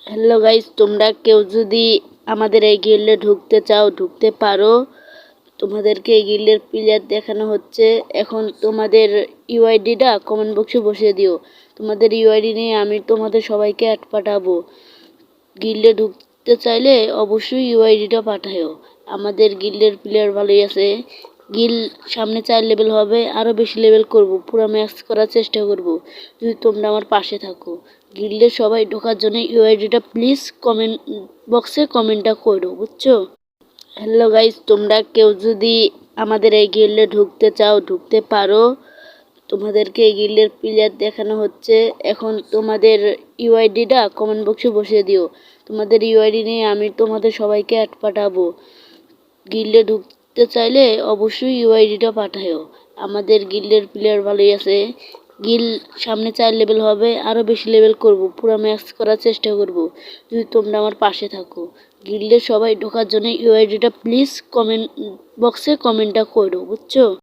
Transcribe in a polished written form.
Hello guys, তোমরা কেউ যদি আমাদের এই গিল্ডে ঢুকতে চাও ঢুকতে পারো। তোমাদেরকে এই গিল্ডের প্লেয়ার দেখানো হচ্ছে। এখন তোমাদের ইউআইডিটা কমেন্ট বক্সে বসিয়ে দিও। তোমাদের ইউআইডি নিয়ে আমি তোমাদের সবাইকে অ্যাড পাঠাবো। গিল্ডে ঢুকতে চাইলে অবশ্যই ইউআইডিটা পাঠাও। আমাদের গিল্ডের প্লেয়ার ভালোই আছে। গিল্ড সামনে 4 লেভেল হবে, আরও বেশি লেভেল করব, পুরো ম্যাচ করার চেষ্টা করব যদি তোমরা আমার পাশে থাকো। গিল্ডে সবাই ঢোকার জন্য ইউআইডিটা প্লিজ কমেন্ট বক্সে কমেন্টটা করো, বুঝছো? হ্যালো গাইস, তোমরা কেউ যদি আমাদের এই গিল্ডে ঢুকতে চাও ঢুকতে পারো। তোমাদেরকে এই গিল্ডের প্লেয়ার দেখানো হচ্ছে। এখন তোমাদের ইউআইডিটা কমেন্ট বক্সে বসিয়ে দিও। তোমাদের ইউআইডি নিয়ে আমি তোমাদের সবাইকে অ্যাড পাঠাবো। গিল্ডে ঢুকতে চাইলে অবশ্যই ইউআইডিটা পাঠাও। আমাদের গিল্ডের প্লেয়ার ভালোই আছে। গিল্ড সামনে 4 লেভেল হবে, আরও বেশি লেভেল করব, পুরো ম্যাচ করার চেষ্টা করব যদি তোমরা আমার পাশে থাকো। গিল্ডে সবাই ঢোকার জন্য ইউআইডিটা প্লিজ কমেন্ট বক্সে কমেন্টটা করো, বুঝছো?